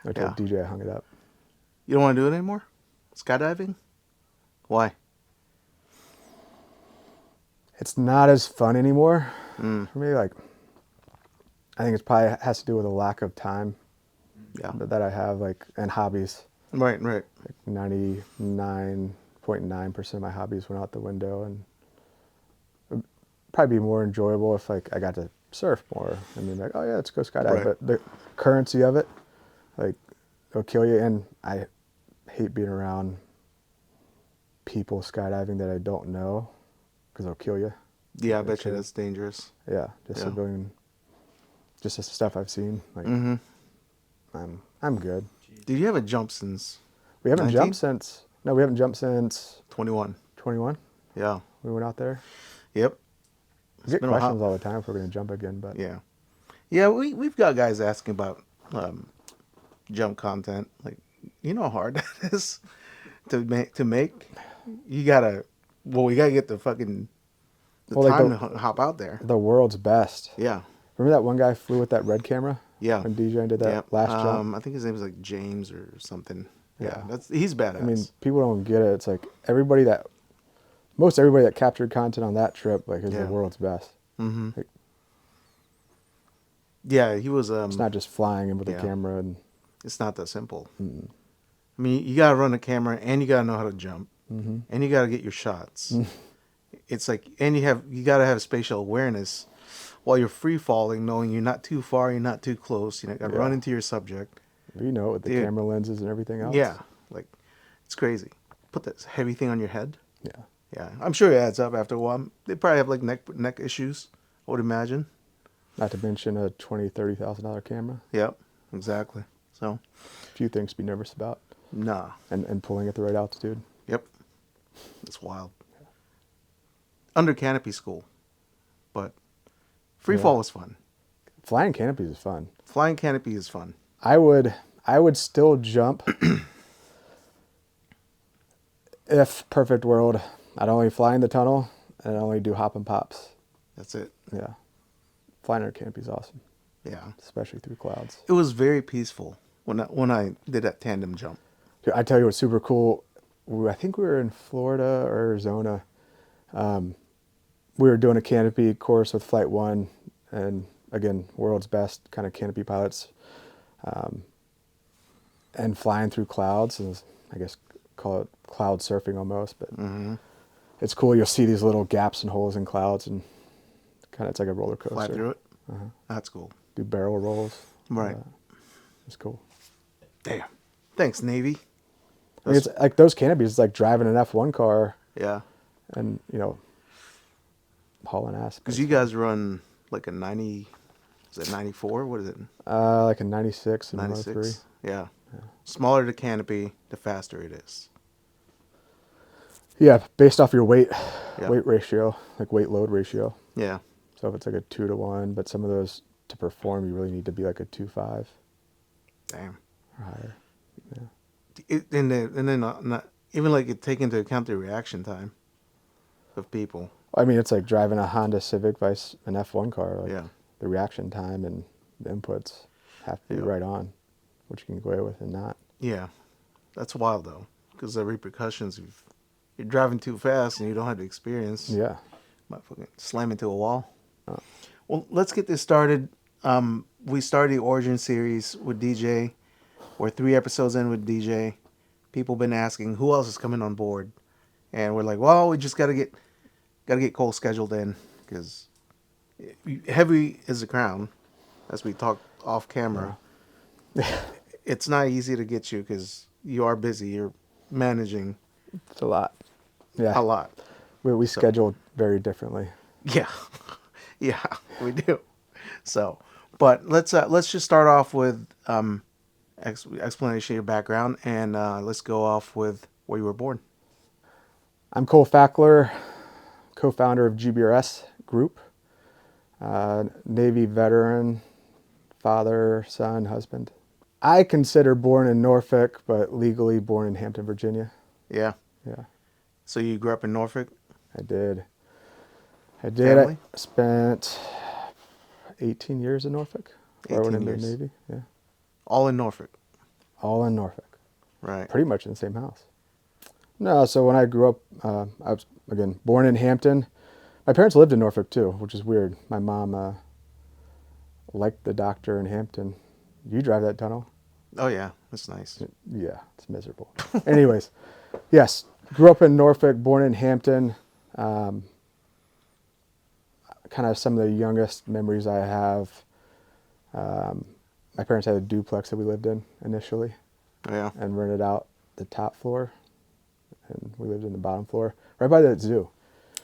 I told DJ I hung it up. You don't want to do it anymore? Skydiving? Why? It's not as fun anymore Mm. for me. Like, I think it's probably has to do with a lack of time Yeah. that I have, like, and hobbies. Right. Like 99.9% of my hobbies went out the window, and it'd probably be more enjoyable if, like, I got to surf more. I mean, like, oh yeah, let's go skydive. Right. But the currency of it, like, it'll kill you. And I hate being around people skydiving that I don't know, because it'll kill you. Yeah, I bet you that's dangerous. Yeah, just Yeah. just the stuff I've seen. Like, Mm-hmm. I'm good. Did you have a jump since We haven't 19? jumped since. No, we haven't jumped since 21? 21. Yeah. We went out there. Yep. We get been a hot- questions all the time if we're going to jump again, but Yeah. Yeah, we've got guys asking about jump content. Like, you know how hard that is to make. You gotta we gotta get the fucking time to hop out there. the world's best. Yeah. Remember that one guy flew with that red camera? Yeah. When DJ did that last jump? I think his name is like James or something. Yeah. Yeah. He's badass. I mean, people don't get it. It's like most everybody that captured content on that trip, like, is the world's best. Mm-hmm. Like, yeah, he was. it's not just flying in with a yeah. camera and. It's not that simple. Mm-mm. I mean, you gotta run a camera, and you gotta know how to jump, Mm-hmm. and you gotta get your shots. It's like, and you gotta have spatial awareness while you're free falling, knowing you're not too far, you're not too close. You know, gotta run into your subject. You know, with the camera lenses and everything else. Yeah, like, it's crazy. Put that heavy thing on your head. Yeah. Yeah, I'm sure it adds up after a while. They probably have like neck issues, I would imagine. Not to mention a $20,000-$30,000 camera. Yep, exactly. So, a few things to be nervous about. Nah. And pulling at the right altitude. Yep. It's wild. Under canopy school. But free fall was fun. Flying canopies is fun. Flying canopy is fun. I would still jump if perfect world. I'd only fly in the tunnel and I'd only do hop and pops. That's it. Yeah. Flying under canopy is awesome. Yeah. Especially through clouds. It was very peaceful when I did that tandem jump. Dude, I tell you what's super cool. I think we were in Florida or Arizona. We were doing a canopy course with Flight 1, and again, world's best kind of canopy pilots, and flying through clouds. And I guess call it cloud surfing almost, but it's cool. You'll see these little gaps and holes in clouds, and kind of it's like a roller coaster. Fly through it. That's cool. Do barrel rolls. Right. It's cool. Damn. Thanks, Navy. I mean, it's like those canopies. It's like driving an F1 car. Yeah. And hauling ass. Because you guys run like a 90. Is it 94? What is it? Like a 96 and 96. 103. Yeah. Smaller the canopy, the faster it is. Yeah, based off your weight ratio, like weight load ratio. Yeah. So if it's like a 2-to-1, but some of those to perform, you really need to be like a 2.5. Damn. Or higher. Yeah. And then not even like it take into account the reaction time of people. I mean, it's like driving a Honda Civic versus an F1 car. Like the reaction time and the inputs have to be right on, which you can go away with and not. Yeah, that's wild though, because the repercussions. If you're driving too fast and you don't have the experience, might fucking slam into a wall. Oh. Well, let's get this started. We started the Origin series with DJ. We're 3 episodes in with DJ. People been asking who else is coming on board, and we're like, well, we just gotta get Cole scheduled in, because heavy is the crown, as we talked off camera. It's not easy to get you because you are busy. You're managing. It's a lot. Yeah, a lot. We schedule very differently. Yeah, yeah, we do. So, but let's just start off with explanation of your background, and let's go off with where you were born. I'm Cole Fackler, co-founder of GBRS Group, Navy veteran, father, son, husband. I consider born in Norfolk, but legally born in Hampton, Virginia. Yeah. Yeah. So you grew up in Norfolk? I did. Family? I spent 18 years in Norfolk before I went 18 into the years. Navy. Yeah. All in Norfolk? All in Norfolk. Right. Pretty much in the same house. No, so when I grew up, I was, again, born in Hampton. My parents lived in Norfolk too, which is weird. My mom liked the doctor in Hampton. You drive that tunnel? Oh, yeah. That's nice. Yeah, it's miserable. Anyways, yes, grew up in Norfolk, born in Hampton. Kind of some of the youngest memories I have. My parents had a duplex that we lived in initially Yeah. and rented out the top floor, and we lived in the bottom floor, right by the zoo.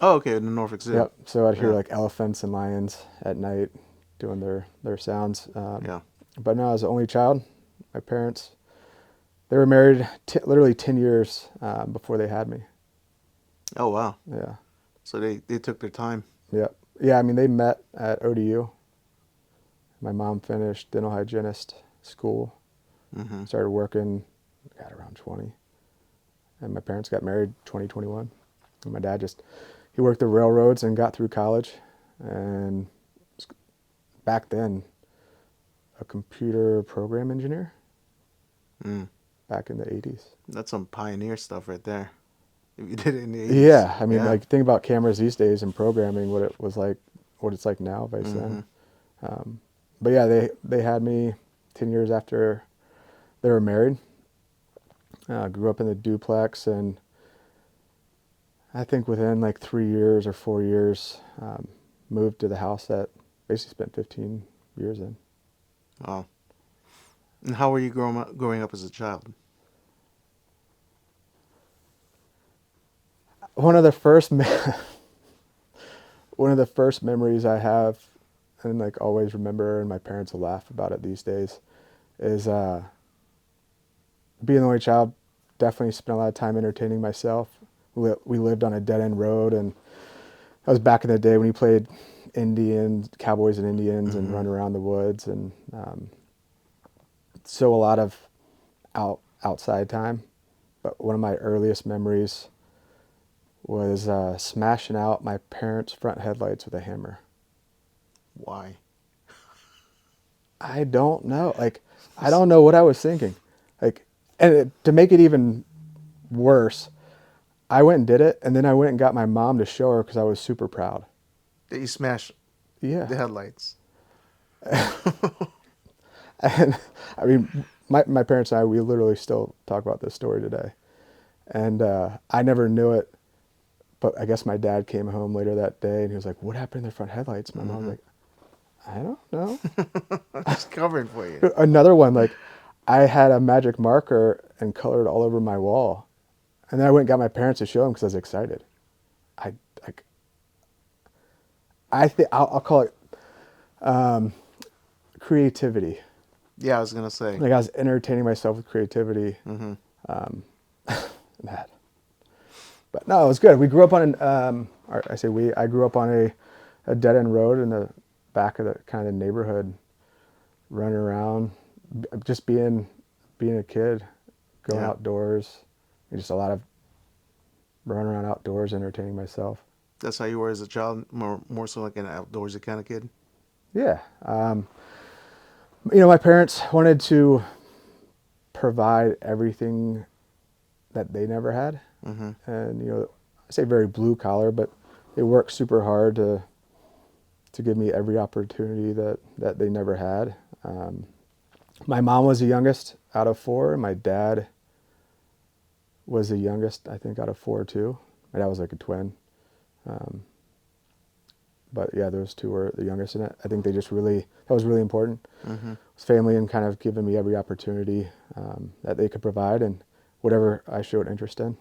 Oh, okay. The Norfolk Zoo. Yep. So I'd hear Yeah. like elephants and lions at night doing their sounds. Yeah. But no, I was the only child. My parents, they were married literally 10 years before they had me. Oh, wow. Yeah. So they took their time. Yep. Yeah, I mean, they met at ODU. My mom finished dental hygienist school, Mm-hmm. started working, got around 20. And my parents got married 2021. And my dad he worked the railroads and got through college. And back then, a computer program engineer Mm. back in the 80s. That's some pioneer stuff right there. If you did it in the 80s. Yeah, I mean, Yeah. like, think about cameras these days and programming, what it was like, what it's like now, back Mm-hmm. then. But yeah, they had me 10 years after they were married. Grew up in the duplex, and I think within like 3 years or 4 years, moved to the house that basically spent 15 years in. Wow. And how were you growing up as a child? One of the first one of the first memories I have, and like always remember, and my parents will laugh about it these days, is being the only child. Definitely spent a lot of time entertaining myself. We lived on a dead end road, and that was back in the day when you played cowboys and Indians, and Mm-hmm. run around the woods, and so a lot of outside time. But one of my earliest memories was smashing out my parents' front headlights with a hammer. Why? I don't know. Like, I don't know what I was thinking. Like, to make it even worse, I went and did it, and then I went and got my mom to show her because I was super proud. That you smashed Yeah. the headlights. And I mean, my parents and I, we literally still talk about this story today. And I never knew it, but I guess my dad came home later that day and he was like, "What happened to the front headlights?" My mom was Mm-hmm. like, "I don't know." Just covering for you. Another one, like, I had a magic marker and colored all over my wall. And then I went and got my parents to show them because I was excited. I like, I think I'll call it creativity. Yeah, I was gonna say. Like, I was entertaining myself with creativity. Mm-hmm. That. But no, it was good. We grew up on or I say we. I grew up on a dead end road in the back of the kind of the neighborhood, running around, just being a kid, going Yeah. outdoors, and just a lot of running around outdoors, entertaining myself. That's how you were as a child, more so like an outdoorsy kind of kid. Yeah. My parents wanted to provide everything that they never had. Mm-hmm. And, I say very blue collar, but they worked super hard to give me every opportunity that they never had. My mom was the youngest out of four, and my dad was the youngest, I think, out of four too. My dad was like a twin. But yeah, those two were the youngest in it. I think that was really important. Mm-hmm. It was family and kind of giving me every opportunity that they could provide and whatever I showed interest in.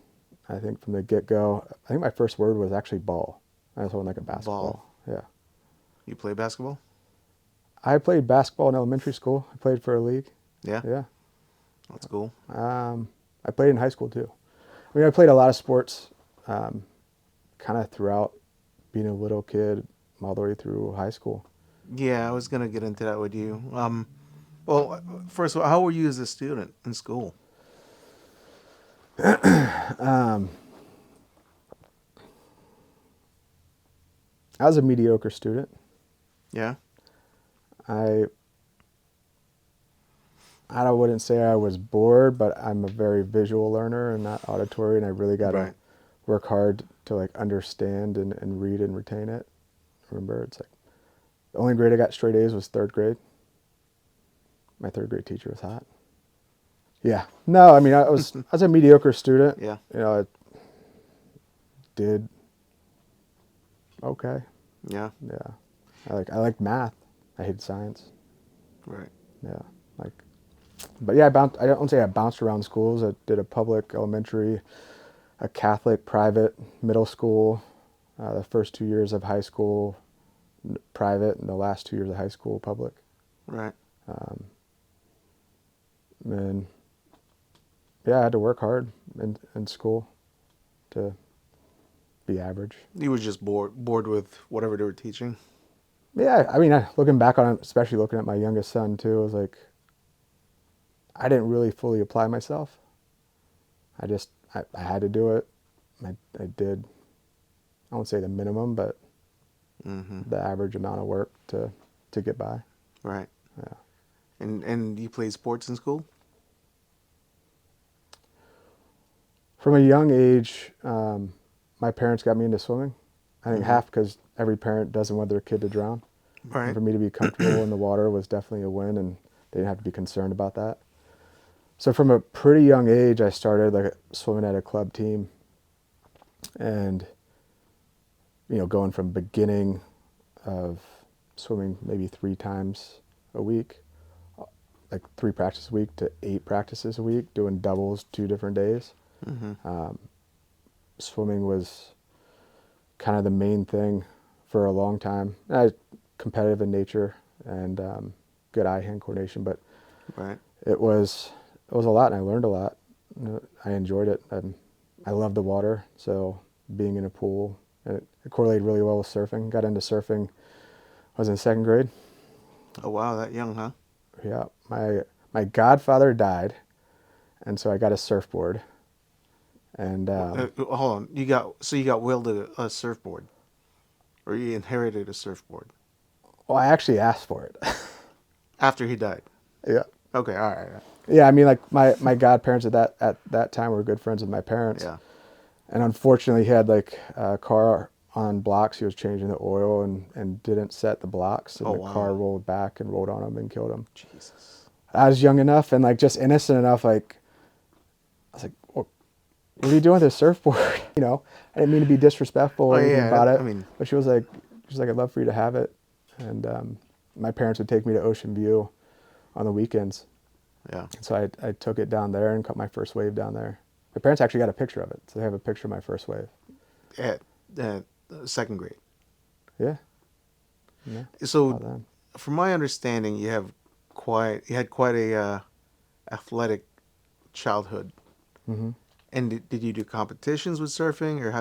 I think from the get-go, I think my first word was actually ball. I was holding like a Ball. basketball. Yeah. You play basketball? I played basketball in elementary school. I played for a league. Yeah. Yeah. That's cool. I played in high school too. I mean, I played a lot of sports kind of throughout being a little kid all the way through high school. Yeah, I was gonna get into that with you. Well, first of all, how were you as a student in school? I was a mediocre student. Yeah. I wouldn't say I was bored, but I'm a very visual learner and not auditory, and I really got to work hard to like understand and read and retain it. Remember, it's like the only grade I got straight A's was third grade. My third grade teacher was hot. Yeah. No, I mean, I was a mediocre student. Yeah. You know, I did okay. Yeah. Yeah. I liked math. I hated science. Right. Yeah. But yeah, I don't say I bounced around schools. I did a public elementary, a Catholic private middle school, the first 2 years of high school private, and the last 2 years of high school public. Right. And yeah, I had to work hard in school to be average. You were just bored with whatever they were teaching? Yeah, I mean, looking back on it, especially looking at my youngest son too, I was like, I didn't really fully apply myself. I had to do it. I did, I won't say the minimum, but the average amount of work to get by. Right. Yeah. And you played sports in school? From a young age, my parents got me into swimming. I think half because every parent doesn't want their kid to drown. Right. And for me to be comfortable in the water was definitely a win, and they didn't have to be concerned about that. So from a pretty young age, I started like swimming at a club team, and going from beginning of swimming maybe 3 times a week, like 3 practices a week, to 8 practices a week, doing doubles 2 different days. Swimming was kind of the main thing for a long time. I was competitive in nature and good eye-hand coordination, but it was a lot, and I learned a lot. I enjoyed it. I love the water, so being in a pool, it correlated really well with surfing. Got into surfing, I was in 2nd grade. Oh wow, that young, huh? Yeah, my godfather died, and so I got a surfboard. And Hold on, you got wielded a surfboard, or you inherited a surfboard well, I actually asked for it. after he died? Yeah. Okay, all right. Yeah, I mean, like my godparents at that time were good friends with my parents. Yeah. And unfortunately, he had like a car on blocks. He was changing the oil and didn't set the blocks, and Oh, the wow. car rolled back and rolled on him and killed him. Jesus. I was young enough and like just innocent enough. Like I was like, well, "What are you doing with this surfboard?" I didn't mean to be disrespectful or anything about it. I mean, but she's like, "I'd love for you to have it." And my parents would take me to Ocean View on the weekends. yeah. So I took it down there and caught my first wave down there. My parents actually got a picture of it, so they have a picture of my first wave. At 2nd grade. Yeah. Yeah. So, from my understanding, you had quite a athletic childhood. Mm-hmm. And did you do competitions with surfing, or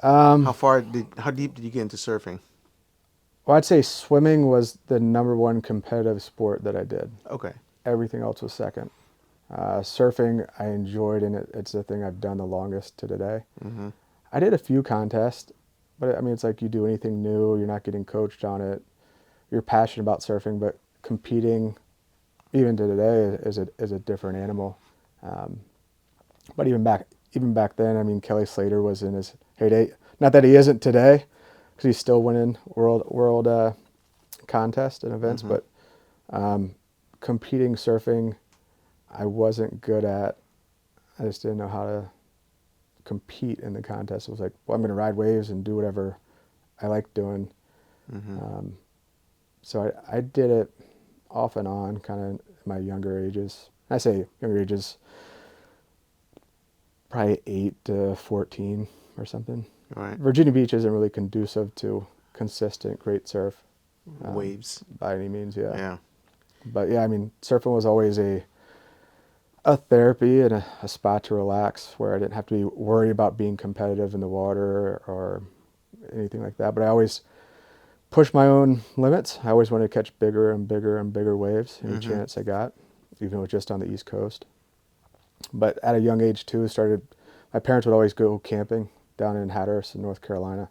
how deep did you get into surfing? Well, I'd say swimming was the number one competitive sport that I did. Okay. Everything else was second. Surfing, I enjoyed, and it's the thing I've done the longest to today. Mm-hmm. I did a few contests, but I mean, it's like you do anything new, you're not getting coached on it. You're passionate about surfing, but competing, even to today, is a different animal. But even back then, I mean, Kelly Slater was in his heyday. Not that he isn't today, because he's still winning world contests and events. But competing surfing, I wasn't good at. I just didn't know how to compete in the contest. It was like, well, I'm going to ride waves and do whatever I like doing. So I did it off and on, kind of in my younger ages. I say younger ages, probably 8 to 14 or something. Right. Virginia Beach isn't really conducive to consistent, great surf. Waves. By any means, yeah. Yeah. But yeah, I mean, surfing was always a therapy and a spot to relax where I didn't have to be worried about being competitive in the water or anything like that. But I always pushed my own limits. I always wanted to catch bigger and bigger and bigger waves any chance I got, even though it was just on the East Coast. But at a young age too, my parents would always go camping down in Hatteras in North Carolina.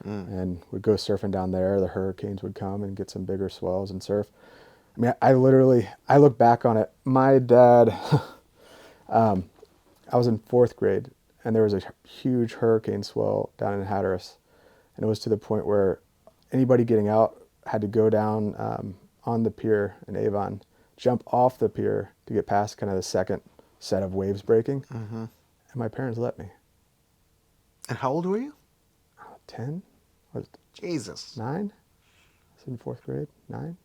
and we'd go surfing down there. The hurricanes would come and get some bigger swells and surf. I mean, I look back on it. My dad, I was in 4th grade, and there was a huge hurricane swell down in Hatteras, and it was to the point where anybody getting out had to go down on the pier in Avon, jump off the pier to get past kind of the second set of waves breaking, and my parents let me. And how old were you? 10? Was Jesus. 9? I was in 4th grade. 9?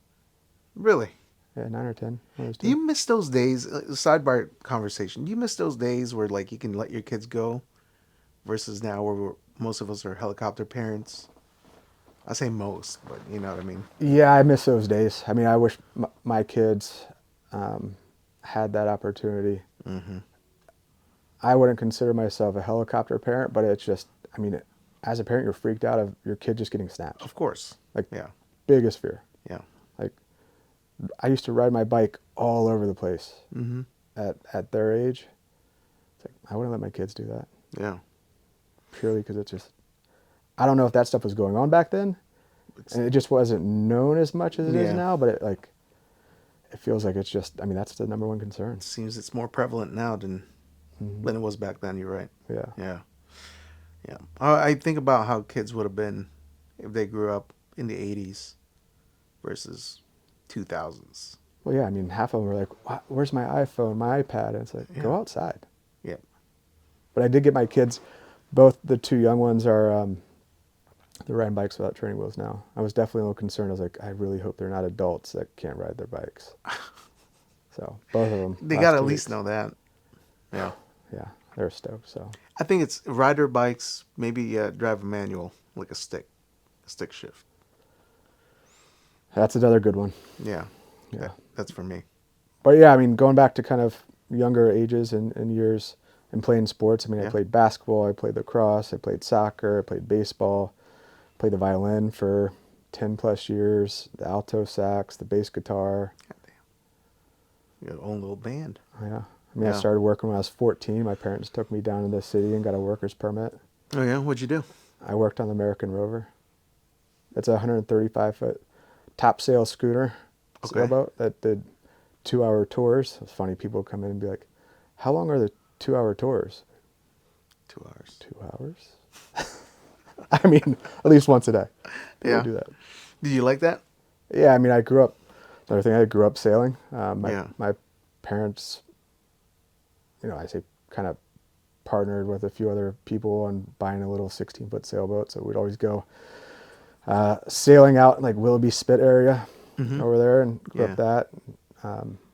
Really? Yeah, 9 or 10. Do you miss those days? Sidebar conversation. Do you miss those days where like you can let your kids go, versus now where most of us are helicopter parents? I say most, but you know what I mean. Yeah, I miss those days. I mean, I wish my kids had that opportunity. I wouldn't consider myself a helicopter parent, but it's just, I mean, as a parent, you're freaked out of your kid just getting snatched. Of course. Like, Yeah. biggest fear. Yeah. Like, I used to ride my bike all over the place at their age. It's like, I wouldn't let my kids do that. Yeah. Purely because it's just, I don't know if that stuff was going on back then, and it just wasn't known as much as it is now, but it feels like it's just, I mean, that's the number one concern. It seems it's more prevalent now than it was back then. You're right. Yeah. Yeah. Yeah. I think about how kids would have been if they grew up in the 80s versus 2000s. Well, yeah, I mean, half of them were like, where's my iPhone, my iPad? And it's like, go outside. Yeah. But I did get my kids, both the 2 young ones are, they're riding bikes without training wheels now. I was definitely a little concerned. I was like, I really hope they're not adults that can't ride their bikes. So both of them. They got to at least know that. Yeah. Yeah, they're stoked. So I think it's rider bikes, maybe drive a manual, like a stick shift. that's another good one. Yeah. Yeah. That's for me. But yeah, I mean, going back to kind of younger ages and years and playing sports, I mean, I played basketball, I played lacrosse, I played soccer, I played baseball, played the violin for 10 plus years, the alto sax, the bass guitar. You got your own little band. Yeah. I mean, I started working when I was 14. My parents took me down to the city and got a worker's permit. Oh, yeah? What'd you do? I worked on the American Rover. It's a 135-foot top sail schooner sailboat that did 2-hour tours. It's funny, people come in and be like, how long are the 2-hour tours? 2 hours. 2 hours? I mean, at least once a day. Yeah. Do that. Did you like that? Yeah, I mean, I grew up sailing. My parents, I say kind of partnered with a few other people on buying a little 16-foot sailboat. So we'd always go sailing out in like Willoughby Spit area over there and grew up that.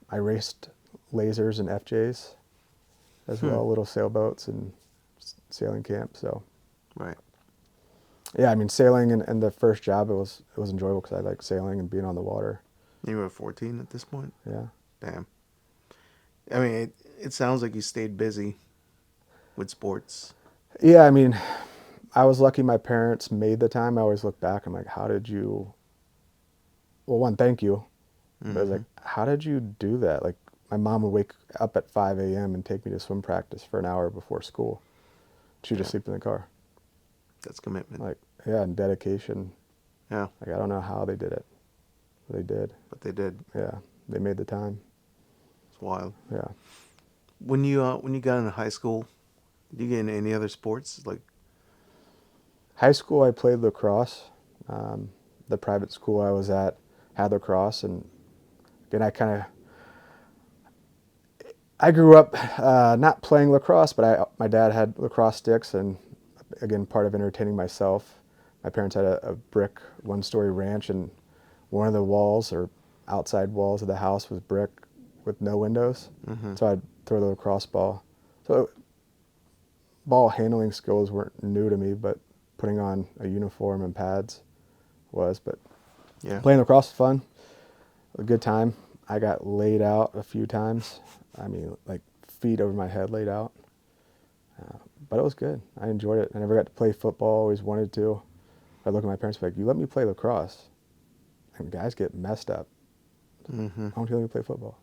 I raced lasers and FJs as well, little sailboats and sailing camp. So, right. Yeah, I mean, sailing and the first job, it was enjoyable because I like sailing and being on the water. You were 14 at this point? Yeah. Damn. I mean, it sounds like you stayed busy with sports. Yeah, I mean, I was lucky my parents made the time. I always look back, I'm like, how did you, well, one, thank you. But I was like, how did you do that? Like, my mom would wake up at 5 a.m. and take me to swim practice for an hour before school. She'd just sleep in the car. That's commitment. Like, yeah, and dedication. Yeah. Like, I don't know how they did it. But they did. But they did. Yeah, they made the time. It's wild. Yeah. When you got into high school, did you get into any other sports? Like, high school, I played lacrosse. The private school I was at had lacrosse, and again, I grew up not playing lacrosse, but my dad had lacrosse sticks, and again, part of entertaining myself. My parents had a brick one-story ranch, and one of the walls or outside walls of the house was brick with no windows. So I'd throw the lacrosse ball. So ball handling skills weren't new to me, but putting on a uniform and pads was. But playing lacrosse was fun, a good time. I got laid out a few times. I mean, like feet over my head laid out. But it was good. I enjoyed it. I never got to play football, always wanted to. I look at my parents and be like, you let me play lacrosse. And guys get messed up. Why don't you let me play football?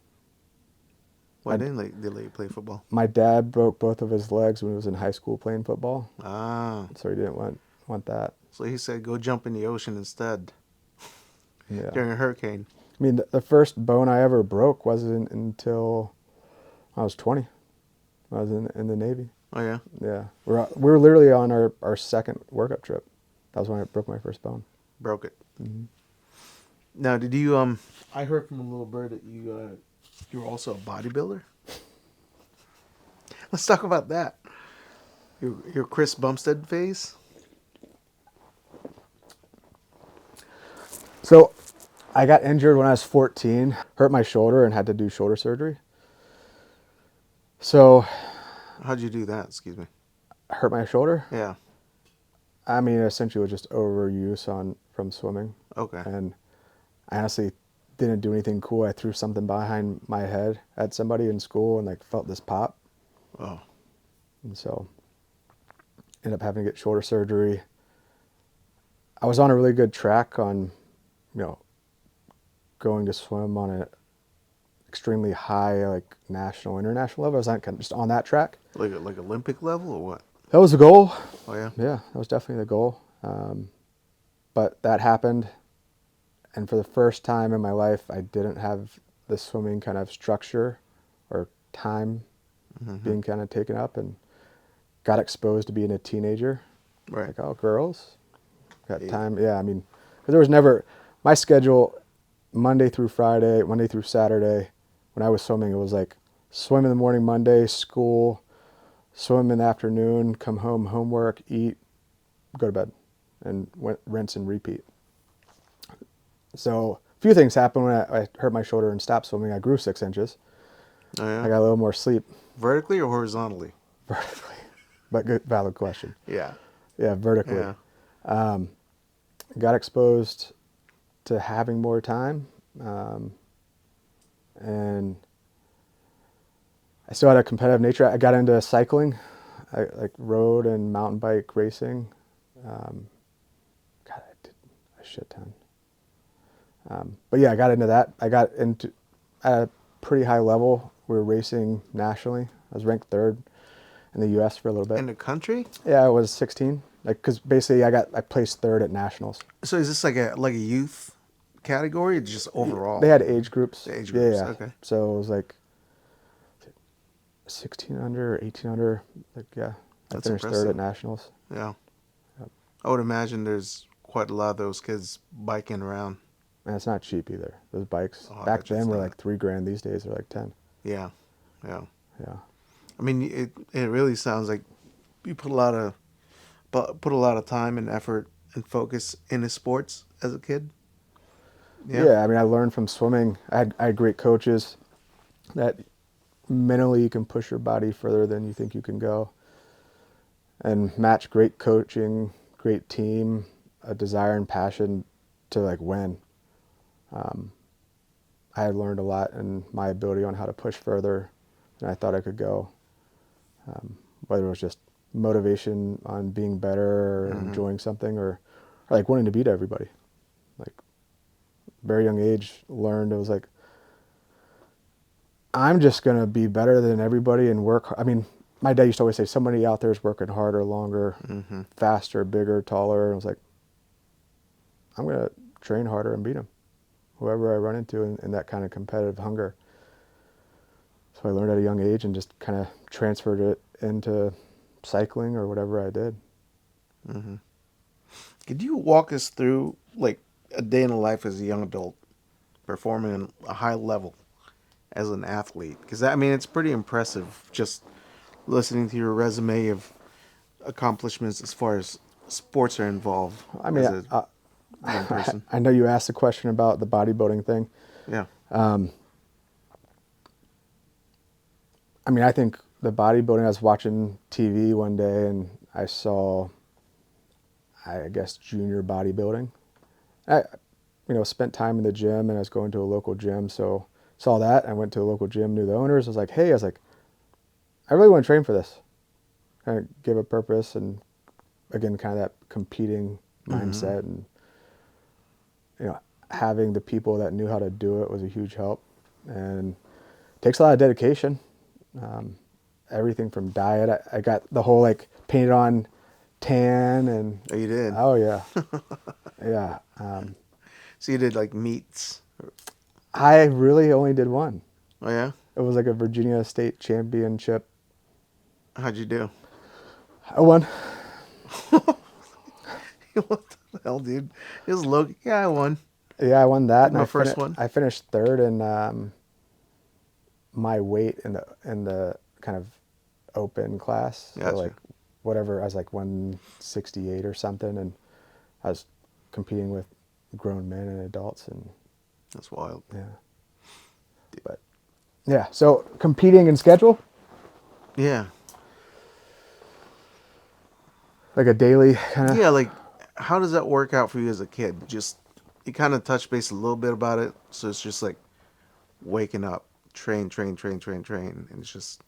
Why didn't they let you play football? My dad broke both of his legs when he was in high school playing football. Ah. So he didn't want that. So he said, go jump in the ocean instead Yeah. during a hurricane. I mean, the first bone I ever broke wasn't until I was 20. I was in the Navy. Oh, yeah? Yeah. We were literally on our second workup trip. That was when I broke my first bone. Broke it. Mm-hmm. Now, did you, I heard from a little bird that you were also a bodybuilder? Let's talk about that. Your Chris Bumstead phase? So I got injured when I was 14, hurt my shoulder and had to do shoulder surgery. So How'd you do that? Excuse me. I hurt my shoulder. Yeah. I mean, essentially it was just overuse from swimming. Okay. And I honestly didn't do anything cool. I threw something behind my head at somebody in school and like felt this pop. Oh. And so ended up having to get shoulder surgery. I was on a really good track on, going to swim on an extremely high, like national, international level. I was kind of just on that track. Like Olympic level or what? That was the goal. Oh, yeah? Yeah, that was definitely the goal. But that happened. And for the first time in my life, I didn't have the swimming kind of structure or time being kind of taken up, and got exposed to being a teenager. Right. Like, oh, girls, got time. Yeah, I mean, because there was never, my schedule, Monday through Friday, Monday through Saturday, when I was swimming, it was like swim in the morning Monday, school, swim in the afternoon, come home, homework, eat, go to bed, and rinse and repeat. So a few things happened when I hurt my shoulder and stopped swimming. I grew 6 inches. Oh, yeah? I got a little more sleep. Vertically or horizontally? Vertically. But good, valid question. Yeah. Yeah, vertically. Yeah. Got exposed to having more time. And I still had a competitive nature. I got into cycling. I like road and mountain bike racing. God, I did a shit ton. But yeah, I got into that. I got into at a pretty high level. We were racing nationally. I was ranked 3rd in the U.S. for a little bit. In the country? Yeah, I was 16. Like, because basically I placed 3rd at nationals. So is this like a youth category or just overall? They had age groups. The age groups, Yeah. okay. So it was like 16 under, 18 under. Like, yeah. That's I finished impressive. 3rd at nationals. Yeah. Yep. I would imagine there's quite a lot of those kids biking around. And it's not cheap either. Those bikes Oh, I back bet then it's were not. like $3,000. These days they're like 10. Yeah. Yeah. Yeah. I mean, it really sounds like you put a lot of time and effort and focus into sports as a kid. Yeah. I mean, I learned from swimming. I had great coaches that mentally you can push your body further than you think you can go. And match great coaching, great team, a desire and passion to like win. I had learned a lot in my ability on how to push further than I thought I could go. Whether it was just motivation on being better or enjoying something or like wanting to beat everybody. Like, very young age, learned it was like, I'm just going to be better than everybody and work. I mean, my dad used to always say somebody out there is working harder, longer, faster, bigger, taller. And I was like, I'm going to train harder and beat them, whoever I run into in that kind of competitive hunger. So I learned at a young age and just kind of transferred it into cycling or whatever I did. Mm-hmm. Could you walk us through like a day in the life as a young adult, performing at a high level as an athlete? Because I mean, it's pretty impressive just listening to your resume of accomplishments as far as sports are involved. I mean, as a young person. I know you asked a question about the bodybuilding thing. Yeah. I mean, I think the bodybuilding, I was watching TV one day and I saw, I guess, junior bodybuilding. I, spent time in the gym and I was going to a local gym. So saw that. I went to a local gym, knew the owners. I was like, hey, I really want to train for this. Kind of give a purpose and again, kind of that competing mindset and, having the people that knew how to do it was a huge help. And it takes a lot of dedication. Everything from diet. I got the whole like painted on tan and. Oh, you did? Oh yeah, yeah. So you did like meets? I really only did one. Oh yeah? It was like a Virginia State Championship. How'd you do? I won. What the hell, dude? It was low. Yeah, I won. Yeah, I won that, Did and my first one. I finished third in my weight in the kind of open class. So Gotcha. like whatever, I was like 168 or something, and I was competing with grown men and adults, and That's wild. yeah. But yeah, so competing in schedule, Yeah. like a daily kind of. Yeah, like how does that work out for you as a kid? Just you kind of touched base a little bit about it, so it's just like waking up, train, and it's just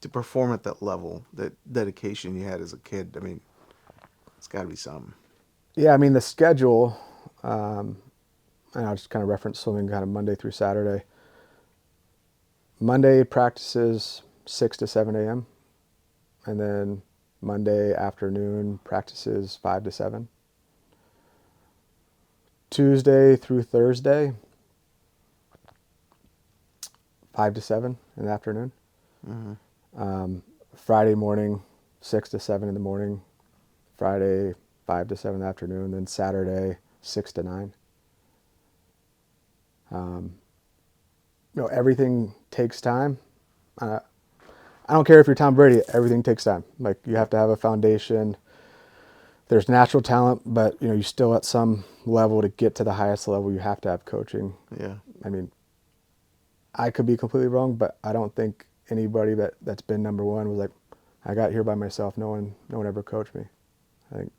to perform at that level, that dedication you had as a kid. I mean, it's got to be something. Yeah, I mean the schedule, and I'll just kind of reference swimming kind of Monday through Saturday. Monday practices 6 to 7 a.m. and then Monday afternoon practices 5 to 7. Tuesday through Thursday, 5 to 7 in the afternoon. Mm-hmm. Friday morning, 6 to 7 in the morning. Friday, 5 to 7 in the afternoon. Then Saturday, 6 to 9. Everything takes time. I don't care if you're Tom Brady, everything takes time. Like you have to have a foundation. There's natural talent, but you still at some level to get to the highest level, you have to have coaching. Yeah. I mean, I could be completely wrong, but I don't think anybody that's been number one was like, I got here by myself. No one ever coached me. I think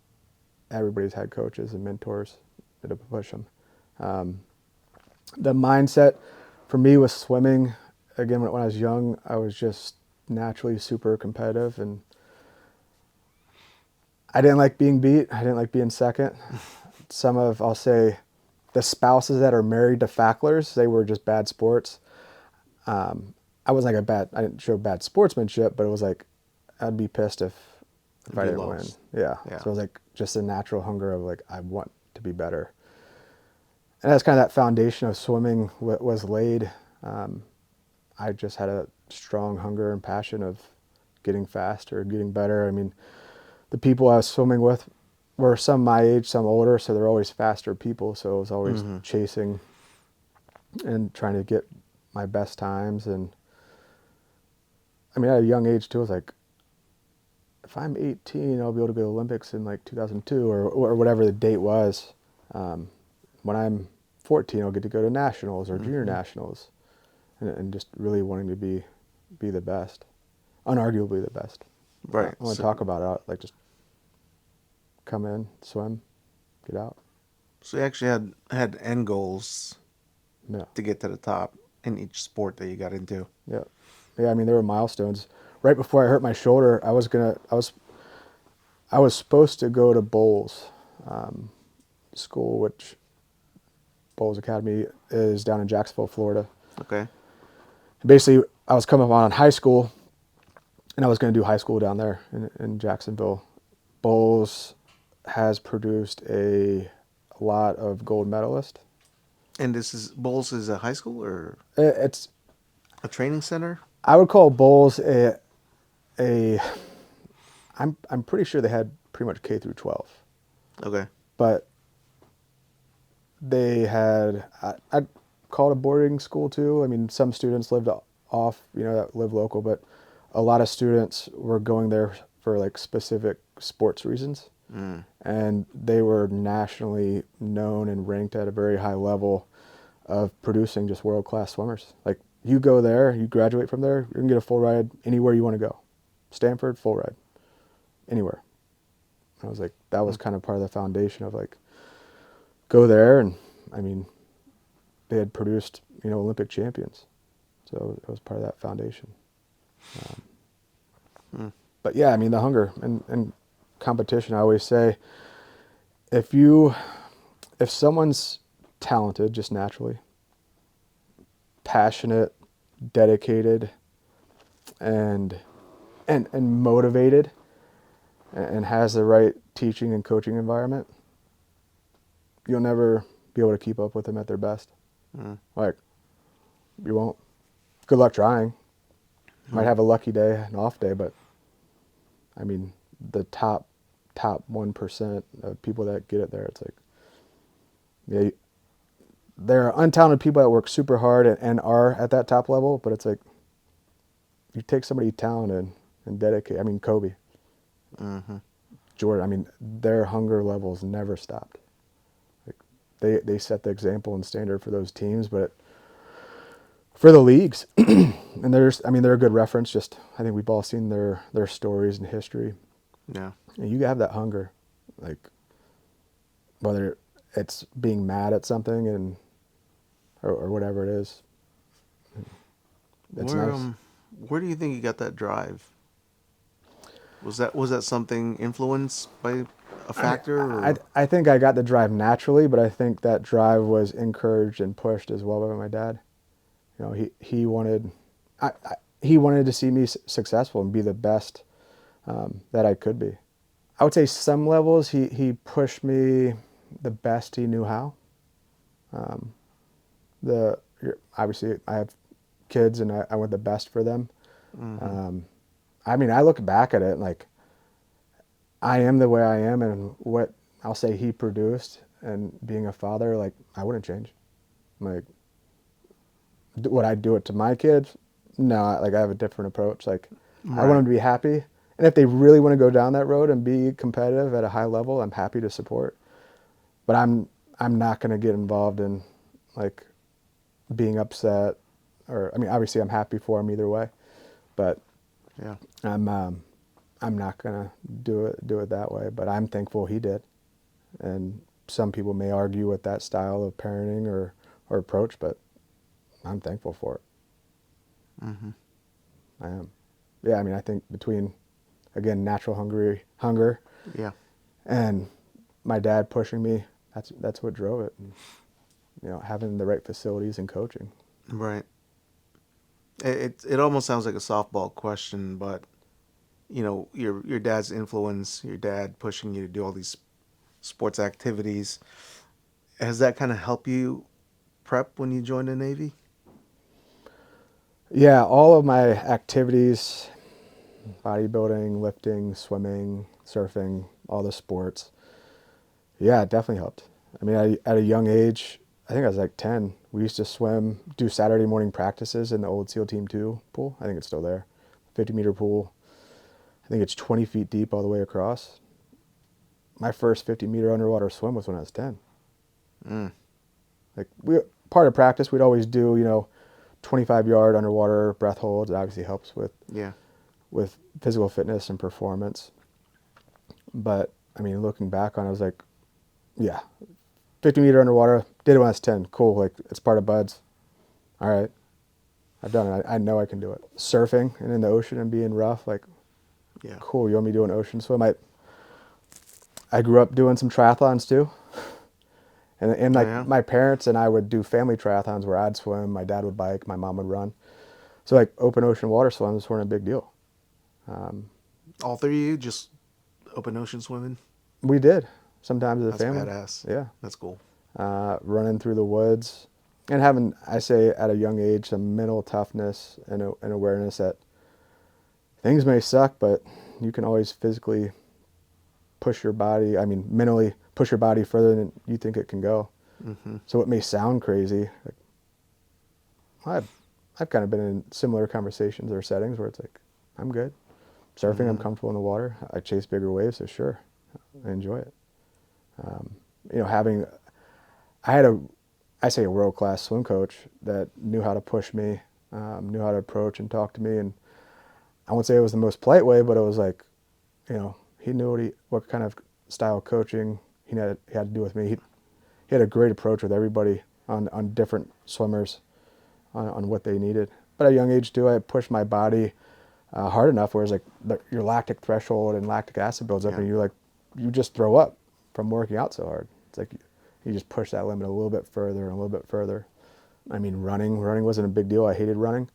everybody's had coaches and mentors that have pushed them. The mindset for me was swimming. Again, when I was young, I was just naturally super competitive, and I didn't like being beat. I didn't like being second. I'll say, the spouses that are married to Facklers, they were just bad sports. I wasn't like I didn't show bad sportsmanship, but it was like, I'd be pissed if If I you didn't lost. win. Yeah. Yeah. So it was like just a natural hunger of like, I want to be better. And that's kind of that foundation of swimming was laid. I just had a strong hunger and passion of getting faster, getting better. I mean, the people I was swimming with were some my age, some older, so they're always faster people. So I was always Mm-hmm. chasing and trying to get my best times. And I mean, at a young age too, I was like, if I'm 18, I'll be able to go to the Olympics in like 2002 or whatever the date was. When I'm 14, I'll get to go to nationals or junior nationals, and just really wanting to be the best, unarguably the best. Right. I want to talk about it, like just come in, swim, get out. So you actually had end goals Yeah. to get to the top in each sport that you got into. Yeah. Yeah. I mean, there were milestones. Right before I hurt my shoulder, I was supposed to go to Bowles school, which Bowles Academy is down in Jacksonville, Florida. Okay. Basically, I was coming on high school, and I was going to do high school down there in Jacksonville. Bowles has produced a lot of gold medalists. And Bowles is a high school or It's a training center? I would call Bowles I'm pretty sure they had pretty much K through 12. Okay. But they had, I'd call it a boarding school too. I mean, some students lived off, that live local, but a lot of students were going there for like specific sports reasons. And they were nationally known and ranked at a very high level of producing just world-class swimmers. Like, you go there, you graduate from there, you can get a full ride anywhere you want to go. Stanford, full ride. Anywhere. I was like, that was kind of part of the foundation of like, go there, and I mean, they had produced, Olympic champions. So it was part of that foundation. But yeah, I mean, the hunger and competition, I always say, if someone's talented just naturally, passionate, dedicated, and and motivated and has the right teaching and coaching environment, you'll never be able to keep up with them at their best. Like, you won't. Good luck trying. Might have a lucky day, an off day, but I mean, the top 1% of people that get it there, it's like, yeah, there are untalented people that work super hard and are at that top level, but it's like, you take somebody talented and dedicate. I mean, Kobe, Jordan. I mean, their hunger levels never stopped. Like, they set the example and standard for those teams, but for the leagues, and they're a good reference. Just, I think we've all seen their stories and history. Yeah. And you have that hunger, like, whether it's being mad at something or whatever it is. It's nice. Where do you think you got that drive? Was that something influenced by a factor? I think I got the drive naturally, but I think that drive was encouraged and pushed as well by my dad. You know, he wanted he wanted to see me successful and be the best that I could be. I would say some levels he pushed me the best he knew how. Obviously I have kids and I want the best for them. I mean, I look back at it and, like, I am the way I am, and what I'll say he produced, and being a father, like, I wouldn't change. Like, would I do it to my kids? No, like, I have a different approach. Like, right. I want them to be happy, and if they really want to go down that road and be competitive at a high level, I'm happy to support. But I'm not going to get involved in, like, being upset, or, I mean, obviously I'm happy for them either way, but yeah, I'm not gonna do it that way. But I'm thankful he did, and some people may argue with that style of parenting or approach, but I'm thankful for it. I am. Yeah, I mean, I think between, again, natural hunger, yeah, and my dad pushing me, that's what drove it. And, you know, having the right facilities and coaching. Right. It almost sounds like a softball question, but, you know, your dad's influence, your dad pushing you to do all these sports activities, has that kind of helped you prep when you joined the Navy? Yeah, all of my activities, bodybuilding, lifting, swimming, surfing, all the sports, yeah, it definitely helped. I mean, at a young age, I think I was like 10, we used to do Saturday morning practices in the old SEAL Team 2 pool. I think it's still there. 50-meter pool. I think it's 20 feet deep all the way across. My first 50-meter underwater swim was when I was 10. Like, part of practice, we'd always do, you know, 25-yard underwater breath holds. It obviously helps with physical fitness and performance. But, I mean, looking back on it, I was like, yeah, 50-meter underwater, did it when I was 10. Cool, like, it's part of BUD/S. All right, I've done it. I know I can do it. Surfing and in the ocean and being rough, like, yeah, cool, you want me to do an ocean swim? I grew up doing some triathlons too. And like, my parents and I would do family triathlons where I'd swim, my dad would bike, my mom would run. So, like, open ocean water swims weren't a big deal. All three of you just open ocean swimming? We did. Sometimes as a family. That's badass. Yeah. That's cool. Running through the woods and having, I say, at a young age, some mental toughness and awareness that things may suck, but you can always physically push your body, I mean, mentally push your body further than you think it can go. So it may sound crazy. Like, I've kind of been in similar conversations or settings where it's like, I'm good. Surfing, I'm comfortable in the water. I chase bigger waves, so sure, I enjoy it. You know, I had a world-class swim coach that knew how to push me, knew how to approach and talk to me. And I won't say it was the most polite way, but it was like, you know, he knew what kind of style of coaching he had to do with me. He had a great approach with everybody on different swimmers on what they needed. But at a young age too, I pushed my body hard enough where it's like your lactic threshold and lactic acid builds up, and you just throw up from working out so hard. It's like you just push that limit a little bit further and a little bit further. I mean, running wasn't a big deal. I hated running.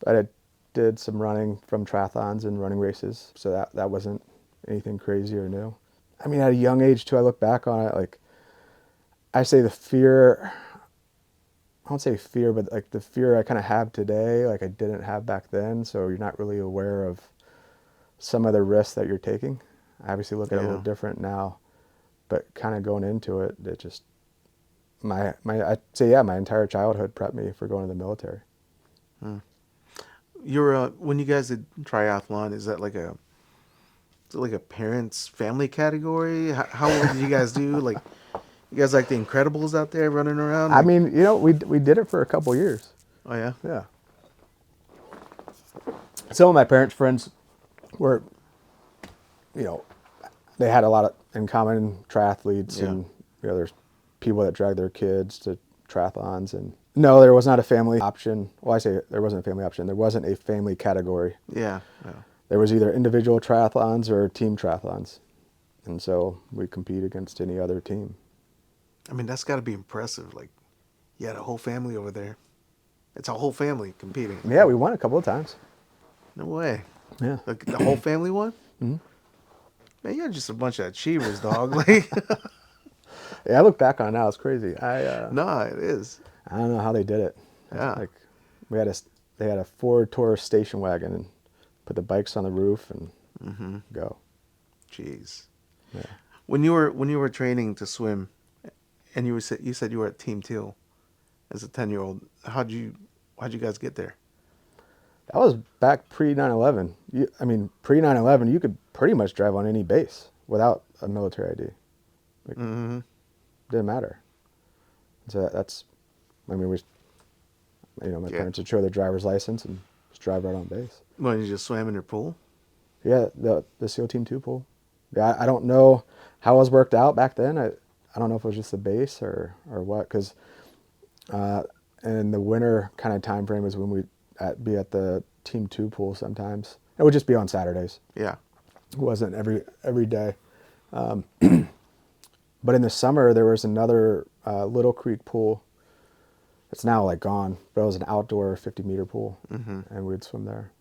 I had did some running from triathlons and running races, so that wasn't anything crazy or new. I mean, at a young age too, I look back on it, like, I say the fear, I don't say fear, but like the fear I kind of have today, like I didn't have back then, so you're not really aware of some of the risks that you're taking. I obviously look at it a little different now, but kind of going into it, it just, I'd say, yeah, my entire childhood prepped me for going to the military. You're when you guys did triathlon, is it like a parents family category? How did you guys do? Like, you guys like the Incredibles out there running around? I Like, mean, we did it for a couple years. oh yeah, Yeah. Some of my parents' friends were, they had a lot in common, triathletes, and there's people that drag their kids to triathlons. And no, there was not a family option. Well, I say there wasn't a family option. There wasn't a family category. yeah. There was either individual triathlons or team triathlons, and so we compete against any other team. I mean, that's got to be impressive. Like, you had a whole family over there. It's a whole family competing. Yeah, we won a couple of times. No way. Yeah. The whole family won? Mm-hmm. Man, you're just a bunch of achievers, dog. Like, Yeah, I look back on it now, it's crazy. nah, it is. I don't know how they did it. Yeah. Like, they had a Ford Taurus station wagon and put the bikes on the roof and go. Jeez. Yeah. When you were training to swim, and you said you were at Team Teal as a 10-year-old, how'd you guys get there? That was back pre 9/11. I mean, pre 9/11, you could pretty much drive on any base without a military ID. Like, didn't matter. So that's, I mean, my parents would show their driver's license and just drive right on base. When you just swam in your pool? Yeah, the SEAL Team 2 pool. Yeah, I don't know how it was worked out back then. I don't know if it was just the base or what, because in the winter kind of time frame is when we'd be at the Team 2 pool sometimes. It would just be on Saturdays. Yeah. It wasn't every day. But in the summer, there was another Little Creek pool. It's now like gone, but it was an outdoor 50-meter pool, and we'd swim there.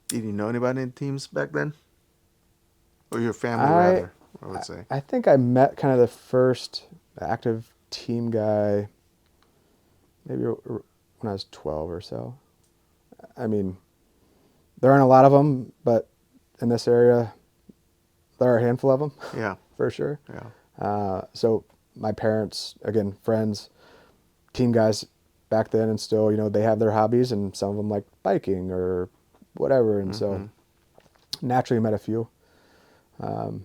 Did you know anybody in teams back then? Or your family, rather, I would say. I think I met kind of the first active team guy maybe when I was 12 or so. I mean, there aren't a lot of them, but in this area, there are a handful of them. Yeah. For sure. Yeah. So my parents, again, friends, team guys back then, and still, they have their hobbies, and some of them like biking or whatever. And so naturally met a few kind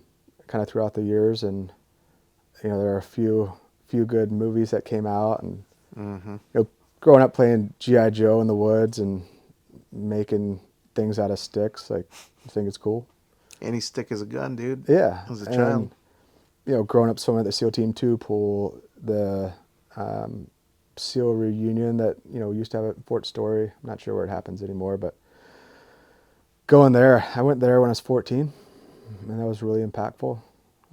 of throughout the years. And, there are a few good movies that came out, and, growing up playing G.I. Joe in the woods and making things out of sticks, like, I think it's cool. Any stick is a gun, dude. Yeah. As a child. And, growing up swimming at the SEAL Team 2 pool, the SEAL reunion that, used to have at Fort Story. I'm not sure where it happens anymore, but going there, I went there when I was 14, and that was really impactful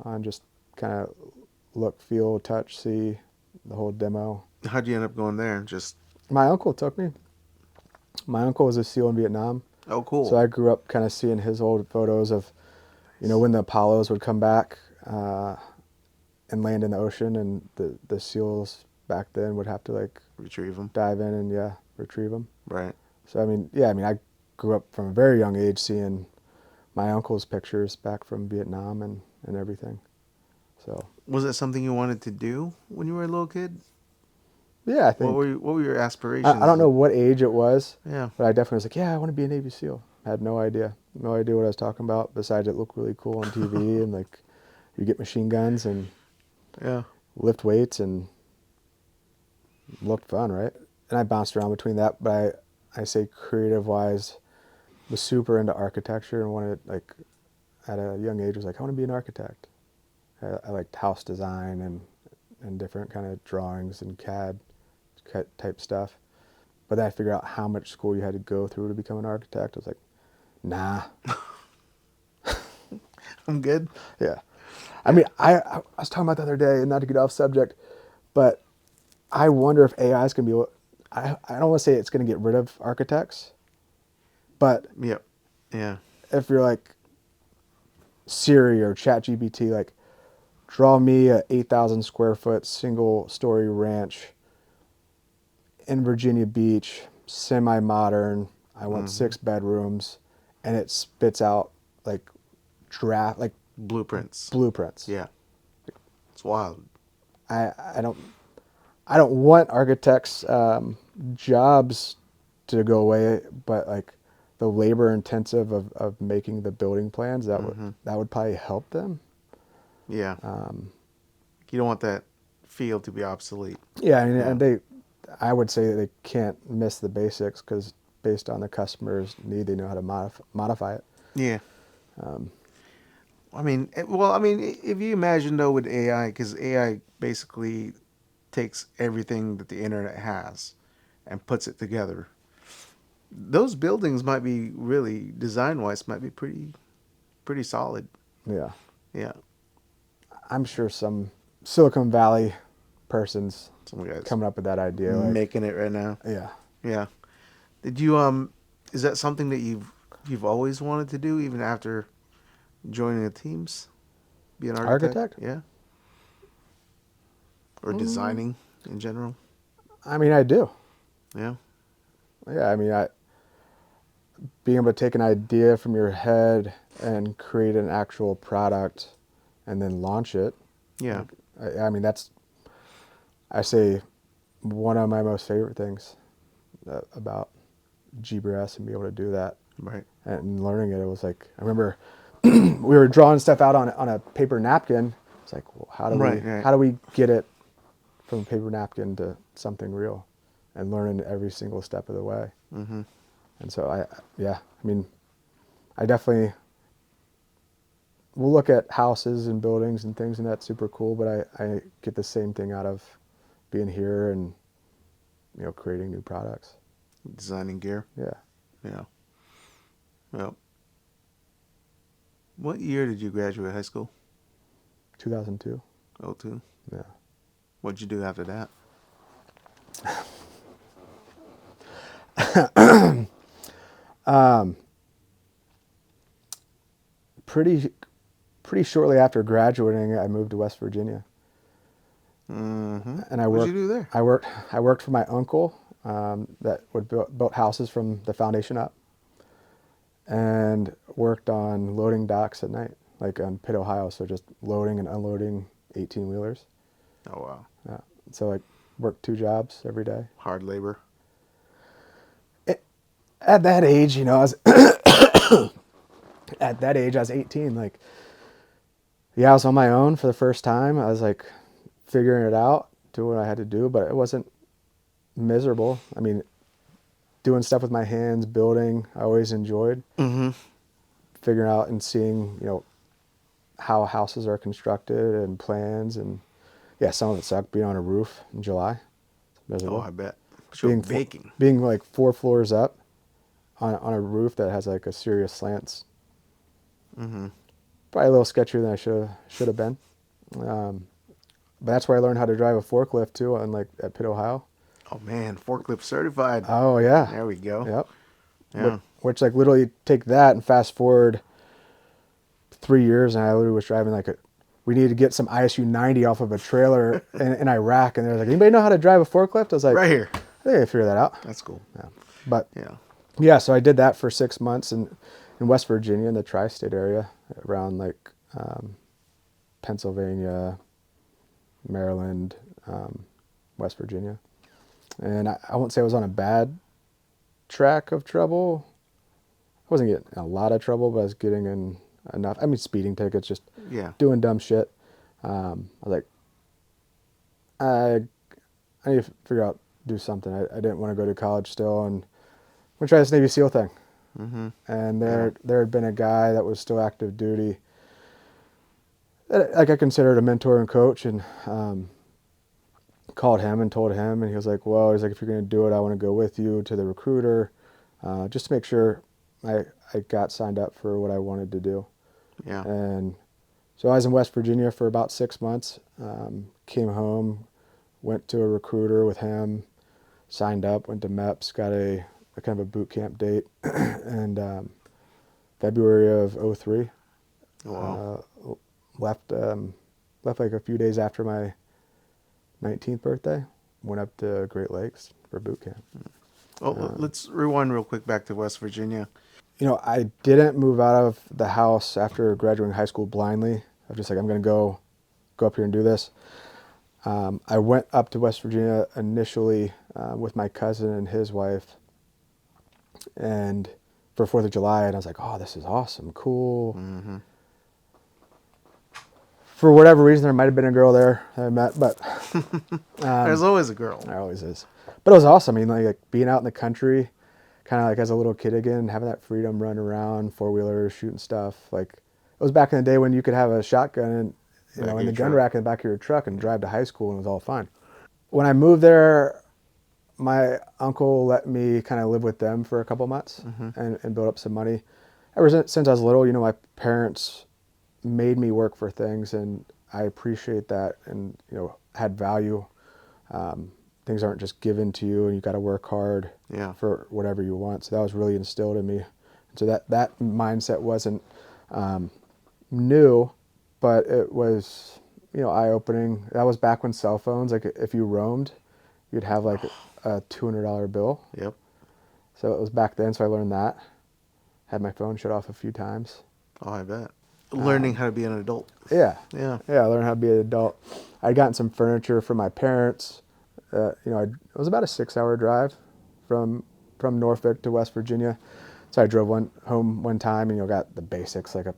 on just kind of look, feel, touch, see the whole demo. How'd you end up going there? Just my uncle took me. My uncle was a SEAL in Vietnam. Oh, cool. So I grew up kind of seeing his old photos of, when the Apollos would come back and land in the ocean, and the SEALs back then would have to like retrieve them, dive in and retrieve them. Right. So I grew up from a very young age seeing my uncle's pictures back from Vietnam and everything. So was it something you wanted to do when you were a little kid? Yeah, I think. What were your aspirations? I don't know what age it was. Yeah. But I definitely was like, I want to be a Navy SEAL. I had no idea what I was talking about. Besides, it looked really cool on TV, and like, you get machine guns and lift weights, and looked fun, right? And I bounced around between that, but I say creative-wise, was super into architecture and wanted, like, at a young age, was like, I want to be an architect. I liked house design and different kind of drawings and CAD type stuff. But then I figured out how much school you had to go through to become an architect. I was like, nah. I'm good. Yeah. I mean, I was talking about the other day, and not to get off subject, but I wonder if AI is going to be, I don't want to say it's going to get rid of architects, But Yep. Yeah. if you're like Siri or ChatGPT, like draw me a 8,000 square foot single story ranch in Virginia Beach, semi-modern. I want 6 bedrooms, and it spits out like like Blueprints. blueprints. Yeah. It's wild. I I don't want architects' jobs to go away, but like the labor intensive of making the building plans, that would probably help them. Yeah. You don't want that field to be obsolete. Yeah, Yeah. and I would say they can't miss the basics because based on the customer's need, they know how to modify it. Yeah. I mean, if you imagine though with AI, because AI basically takes everything that the internet has and puts it together, those buildings might be really design wise might be pretty solid. Yeah, Yeah. I'm sure some Silicon Valley person's Some guys coming up with that idea. Like, making it right now. yeah, Yeah. Did you is that something that you've always wanted to do even after joining the teams? Be an architect? architect. Yeah. Or designing in general? I mean, I do. Yeah. Yeah, I mean, being able to take an idea from your head and create an actual product and then launch it. Yeah. Like, I mean, I say, one of my most favorite things about GBRS and be able to do that. Right. And learning it, it was like, I remember we were drawing stuff out on a paper napkin. It's like, well, Right. how do we get it from a paper napkin to something real, and learning every single step of the way. Mm-hmm. And so I mean, I definitely will look at houses and buildings and things, and that's super cool. But I get the same thing out of being here and, creating new products. Designing gear. Yeah. Yeah. Well, what year did you graduate high school? 2002. 02. Yeah. What'd you do after that? Pretty shortly after graduating, I moved to West Virginia. Mm-hmm. And What'd you do there? I worked for my uncle that would built houses from the foundation up, and worked on loading docks at night, like on Pitt, Ohio. So just loading and unloading 18-wheelers. Oh, wow. Yeah. So I worked 2 jobs every day. Hard labor. At that age, I was at that age I was 18. Like, yeah, I was on my own for the first time. I was like figuring it out, doing what I had to do, but it wasn't miserable. I mean, doing stuff with my hands, building, I always enjoyed. Mm-hmm. Figuring out and seeing, how houses are constructed and plans, and yeah, some of it sucked being on a roof in July. It's miserable. Oh, I bet. Sure, baking. Being like 4 floors up on a roof that has like a serious slants. Mm-hmm. Probably a little sketchier than I should have been. But that's where I learned how to drive a forklift too, at Pitt, Ohio. Oh man, forklift certified. Oh yeah. There we go. Yep. Yeah. Which like literally take that and fast forward 3 years, and I literally was driving we needed to get some ISU 90 off of a trailer in Iraq, and they were like, anybody know how to drive a forklift? I was like, Right here. I think I figured that out. That's cool. Yeah. But Yeah. yeah, so I did that for 6 months in West Virginia, in the tri-state area, around Pennsylvania, Maryland, West Virginia. And I won't say I was on a bad track of trouble. I wasn't getting in a lot of trouble, but I was getting in enough. I mean, speeding tickets, just doing dumb shit. I was like, I need to figure out, do something. I didn't want to go to college still, and I'm going to try this Navy SEAL thing. Mm-hmm. And there had been a guy that was still active duty that I considered a mentor and coach, and called him and told him, and he was like, well, he's like, if you're going to do it, I want to go with you to the recruiter, just to make sure I got signed up for what I wanted to do. Yeah. And so I was in West Virginia for about 6 months, came home, went to a recruiter with him, signed up, went to MEPS, got a a kind of a boot camp date, and February of '03. Wow. Left like a few days after my 19th birthday. Went up to Great Lakes for boot camp. Oh, let's rewind real quick back to West Virginia. I didn't move out of the house after graduating high school blindly. I was just like, I'm going to go up here and do this. I went up to West Virginia initially with my cousin and his wife, and for 4th of July, and I was like, oh, this is awesome, cool. Mm-hmm. For whatever reason, there might have been a girl there that I met, but There's always a girl. there always is. But it was awesome. I mean, like being out in the country, kind of like as a little kid again, having that freedom, running around, four-wheelers, shooting stuff. Like it was back in the day when you could have a shotgun and in the gun rack in the back of your truck and drive to high school, and it was all fine. When I moved there, my uncle let me kind of live with them for a couple months and build up some money. Ever since I was little, my parents made me work for things, and I appreciate that, and had value. Things aren't just given to you, and you got to work hard for whatever you want. So that was really instilled in me. So that mindset wasn't new, but it was eye-opening. That was back when cell phones, like if you roamed, you'd have like a $200 bill. Yep. So it was back then. So I learned that. Had my phone shut off a few times. Oh, I bet. Learning how to be an adult. Yeah. Yeah. Yeah, I learned how to be an adult. I'd gotten some furniture from my parents. It was about a 6-hour drive from Norfolk to West Virginia. So I drove home one time and got the basics, like a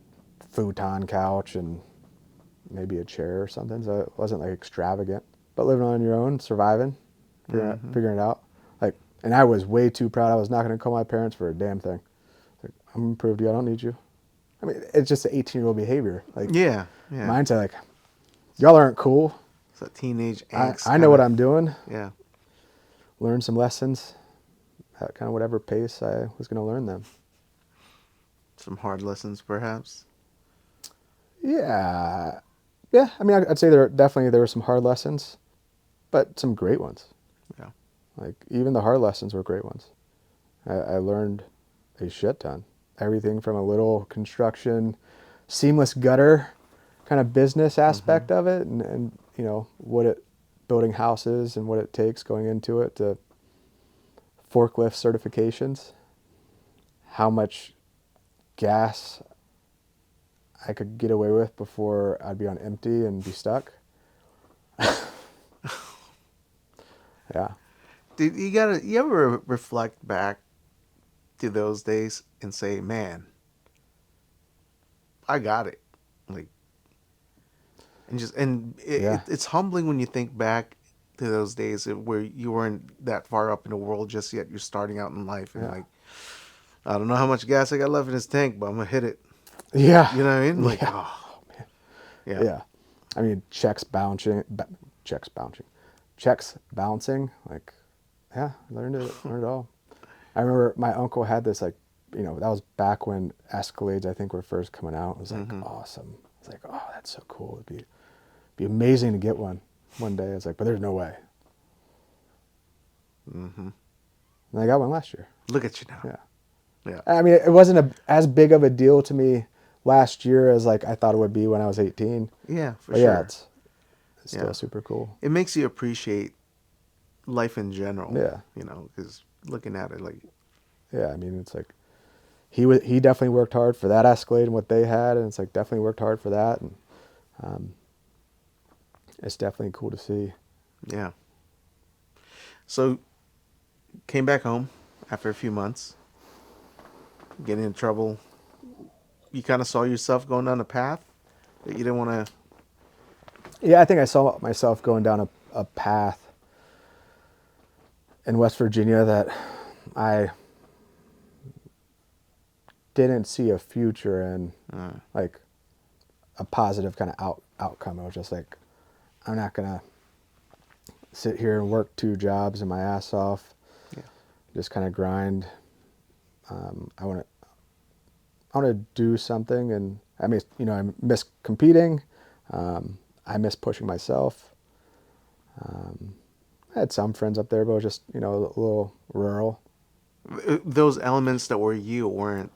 futon couch and maybe a chair or something. So it wasn't like extravagant. But living on your own, surviving, figuring it out. And I was way too proud. I was not going to call my parents for a damn thing. Like, I'm going to prove to you I don't need you. I mean, it's just an 18-year-old behavior. Like, yeah. mindset, like, y'all aren't cool. It's a teenage angst. I know what I'm doing. Yeah. Learn some lessons at kind of whatever pace I was going to learn them. Some hard lessons, perhaps. Yeah. I mean, I'd say there were some hard lessons, but some great ones. Yeah. Like even the hard lessons were great ones. I learned a shit ton. Everything from a little construction, seamless gutter kind of business aspect of it, and building houses and what it takes going into it, to forklift certifications, how much gas I could get away with before I'd be on empty and be stuck. Yeah. You ever reflect back to those days and say, man, I got it. It's humbling when you think back to those days where you weren't that far up in the world just yet. You're starting out in life, and I don't know how much gas I got left in this tank, but I'm gonna hit it. Yeah. You know what I mean? Oh man. Yeah. Yeah. I mean, checks bouncing. Like, yeah, I learned it all. I remember my uncle had this, like, that was back when Escalades, I think, were first coming out. It was like awesome. It's like, oh, that's so cool. It'd be amazing to get one day. It's like, but there's no way. And I got one last year. Look at you now. Yeah. Yeah. I mean, it wasn't as big of a deal to me last year as like I thought it would be when I was 18. Yeah, for but sure. Yeah, it's still super cool. It makes you appreciate life in general. Yeah. Because looking at it, like. Yeah, I mean, it's like he definitely worked hard for that Escalade and what they had, and it's like definitely worked hard for that, and it's definitely cool to see. Yeah. So, came back home after a few months, getting in trouble. You kind of saw yourself going down a path that you didn't want to. Yeah, I think I saw myself going down a path in West Virginia that I didn't see a future in, like a positive kind of outcome. I was just like, I'm not gonna sit here and work 2 jobs and my ass off. Yeah. Just kind of grind. I want to do something, and I miss competing. I miss pushing myself. I had some friends up there, but it was just a little rural. Those elements that were you weren't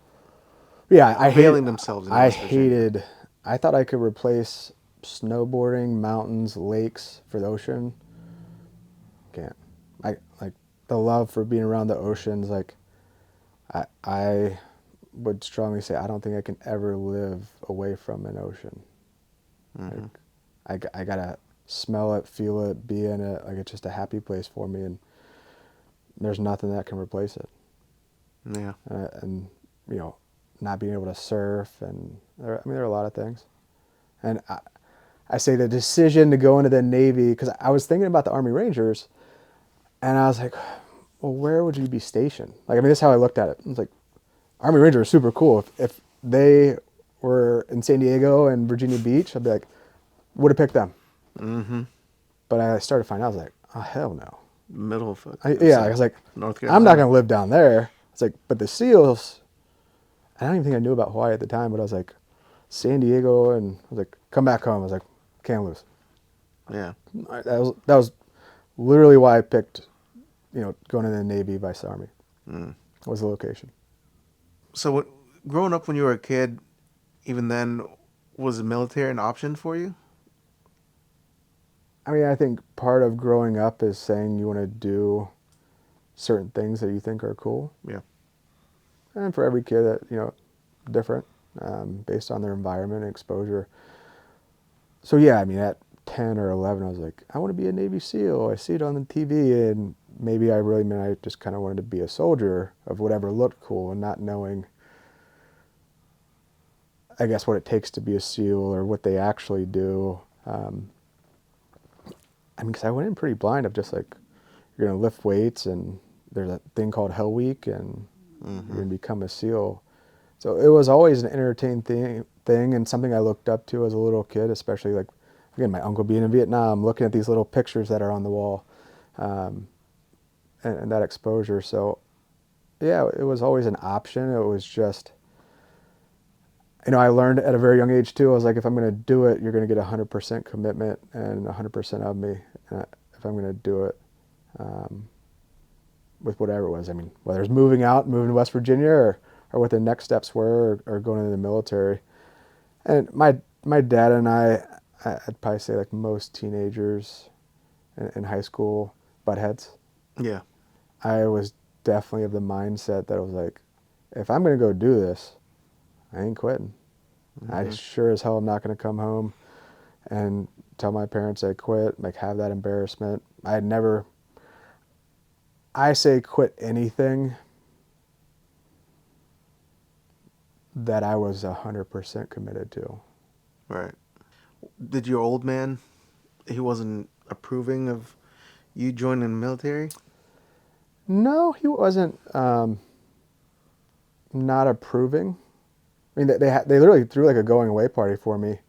Yeah, availing themselves in I West Virginia. hated, I thought I could replace snowboarding, mountains, lakes for the ocean. Can't. I like the love for being around the oceans. Like I would strongly say I don't think I can ever live away from an ocean. Like Hmm. I gotta smell it, feel it, be in it. Like it's just a happy place for me, and there's nothing that can replace it. Yeah. And you know, not being able to surf, and there are a lot of things. And I say the decision to go into the Navy, because I was thinking about the Army Rangers, and I was like, well, where would you be stationed? Like, I mean, this is how I looked at it. I was like, Army Ranger is super cool. If they were in San Diego and Virginia Beach, I'd be like, would have picked them. Hmm. But I started to find out, I was like, oh, hell no. Middle of Yeah, I was like, North I'm not Carolina. going to live down there. It's like, but the SEALs, I don't even think I knew about Hawaii at the time, but I was like, San Diego, and I was like, come back home. I was like, can't lose. Yeah. That was literally why I picked, going in the Navy vice Army. Mm. Was the location. So, growing up when you were a kid, even then, was the military an option for you? I mean, I think part of growing up is saying you want to do certain things that you think are cool. Yeah. And for every kid, that different, based on their environment and exposure. So yeah, I mean, at 10 or 11, I was like, I want to be a Navy SEAL. I see it on the TV, and maybe I really meant I just kind of wanted to be a soldier of whatever looked cool, and not knowing, I guess, what it takes to be a SEAL or what they actually do. I mean, because I went in pretty blind of just like, you're going to lift weights, and there's a thing called Hell Week, and you're Hmm. going to become a SEAL. So it was always an entertaining thing and something I looked up to as a little kid, especially like, again, my uncle being in Vietnam, looking at these little pictures that are on the wall, um, and that exposure. So yeah, it was always an option. It was just, I learned at a very young age too. I was like, if I'm going to do it, you're going to get 100% commitment and 100% of me. If I'm going to do it, um, with whatever it was. I mean, whether it's moving out, moving to West Virginia, or what the next steps were, or going into the military. And my dad and I'd probably say like most teenagers in high school, butt heads. Yeah. I was definitely of the mindset that I was like, if I'm going to go do this, I ain't quitting. I Hmm. sure as hell am not going to come home and tell my parents I quit, like have that embarrassment. I say quit anything that I was 100% committed to. Right. Did your old man? He wasn't approving of you joining the military. No, he wasn't, not approving. I mean, they literally threw like a going away party for me,